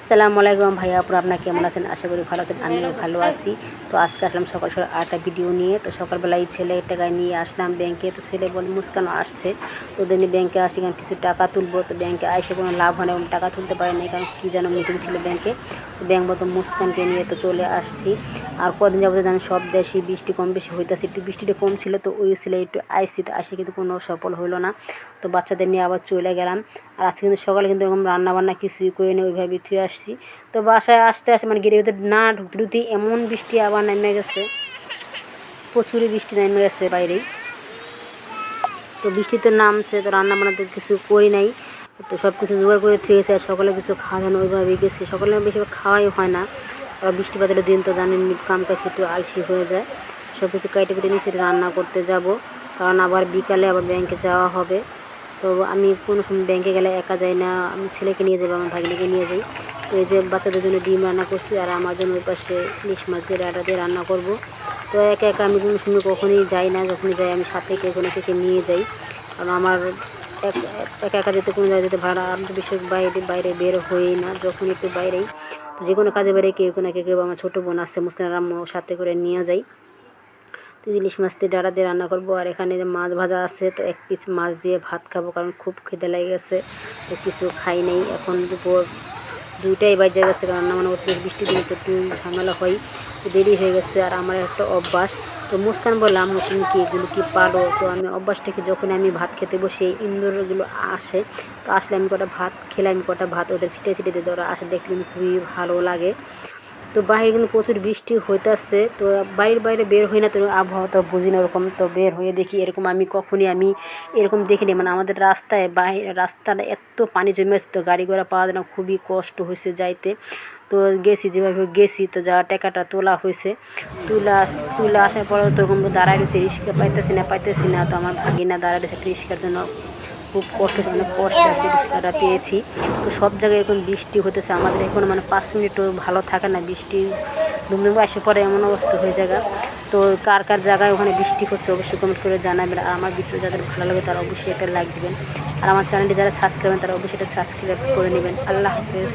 আসসালামু আলাইকুম ভাইয়া আপুরা, আপনারা কেমন আছেন? আশা করি ভালো আছেন। আমিও ভালো আছি। তো আজকে আসলাম সকাল সকাল আরেকটা ভিডিও নিয়ে। তো সকালবেলায় ছেলে টাকায় নিয়ে আসলাম ব্যাংকে। তো ছেলে বলে মুস্কানও আসছে, তো ওদের নিয়ে ব্যাংকে আসছি, কারণ কিছু টাকা তুলবো। তো ব্যাংকে এসে কোনো লাভ হয় না, টাকা তুলতে পারে নাই, কারণ কী যেন মিটিং ছিল ব্যাংকে। তো ব্যাংক মতো মুস্কানকে নিয়ে তো চলে আসছি। আর কদিন যাবো জানি সব দেশে বৃষ্টি কম বেশি হইতেছে, একটু বৃষ্টিটা কম ছিল, তো ওই ছেলে একটু আইসি, তো আসে কিন্তু কোনো সফল হলো না। তো বাচ্চাদের নিয়ে আবার চলে গেলাম। আর আজকে কিন্তু সকালে কিন্তু এরকম রান্নাবান্না কিছুই করে নিয়ে ওইভাবে থুয়ে আসছি। তো বাসায় আসতে আসতে মানে গেটের ভিতরে না ঢুকতে ঢুকতেই এমন বৃষ্টি আবার নেমে গেছে, প্রচুরই বৃষ্টি নেমে গেছে বাইরেই। তো বৃষ্টি তো নামছে, তো রান্না বান্না তো কিছু করি নাই, তো সব কিছু জোগাড় করে থুয়েছে। আর সকালে কিছু খাওয়া দাওয়া ওইভাবেই গেছি, সকালে বেশিরভাগ খাওয়াই হয় না। আর বৃষ্টি বাদলের দিন তো জানেন কাম কাজ একটু আলসি হয়ে যায়। সব কিছু কেটে কেটে নিয়ে সেটা রান্না করতে যাব, কারণ আবার বিকালে আবার ব্যাংকে যাওয়া হবে। তো আমি কোনো সময় ব্যাংকে গেলে একা যাই না, আমি ছেলেকে নিয়ে যাবো, আমার ভাগ্নিকে নিয়ে যাই। তো এই যে বাচ্চাদের জন্য ডিম রান্না করছি, আর আমার জন্য ওই পাশে ইলিশ মাছ দিয়ে ডাটা দিয়ে রান্না করব। তো একা একা আমি কোনো সময় কখনই যাই না, যখনই যাই আমি সাথে কোনো কেকে নিয়ে যাই, কারণ আমার একা একা যেতে কোনো জায়গায় যেতে ভাড়া, আমি তো বিশেষ বাইরে বের হই না, যখন একটু বাইরেই তো যে কোনো কাজে বাইরে কেউ না কেউ আমার ছোটো বোন আসছে মুসকানের আম্মু, সাথে করে নিয়ে যাই। তো ইলিশ মাছ দিয়ে ডাঁটা দিয়ে রান্না করবো। আর এখানে যে মাছ ভাজা আছে, তো এক পিস মাছ দিয়ে ভাত খাবো, কারণ খুব খিদে লেগে গেছে, তো কিছু খাই নেই। এখন দুপুর 2টাই বাজে গেছে, কারণ রান্না বান্না করতে বৃষ্টির দিনে তো একটু ঝামেলা হয়, তো দেরি হয়ে গেছে। আর আমার একটা অভ্যাস, তো মুস্কান বললাম তুমি কি এগুলো কি পারো? তো আমি অভ্যাসটা কি, যখন আমি ভাত খেতে বসে ইন্দুরগুলো আসে, তো আসলে আমি কটা ভাত খেলে আমি কটা ভাত ওদের ছিটে ছিটে দিতে, ওরা আসে দেখতে কিন্তু খুবই ভালো লাগে। তো বাইরে কিন্তু প্রচুর বৃষ্টি হইতেছে, তো বাইরে বের হই না, তো আবহাওয়া তো বুঝি না ওরকম। তো বের হয়ে দেখি এরকম আমি কখনই এরকম দেখিনি, মানে আমাদের রাস্তায় রাস্তাটা এত পানি জমে আছে, তো গাড়ি ঘোড়া পাওয়া যায় না, খুবই কষ্ট হয়েছে যাইতে। তো গেছি যেভাবে গেছি, তো যা টাকাটা তোলা হয়েছে, তুলা আসার পরেও তো ওরকম দাঁড়ায় রয়েছে, রিক্সা পাইতেছি না। তো আমার ভাগিনা দাঁড়ায় রয়েছে রিক্সার জন্য, খুব কষ্ট হচ্ছে, অনেক কষ্ট আসলে রিক্সাটা পেয়েছি। তো সব জায়গায় এরকম বৃষ্টি হতেছে, আমাদের এখন মানে 5 মিনিটও ভালো থাকে না, বৃষ্টি দুমদুম আসে পরে এমন অবস্থা হয়ে যায়। তো কার জায়গায় ওখানে বৃষ্টি হচ্ছে অবশ্যই কমেন্ট করে জানাবেন। আর আমার ভিডিও যাদের ভালো লাগে তারা অবশ্যই একটা লাইক দিবেন, আর আমার চ্যানেলটি যারা সাবস্ক্রাইব করেন তারা অবশ্যই এটা সাবস্ক্রাইব করে নেবেন। আল্লাহ হাফেজ।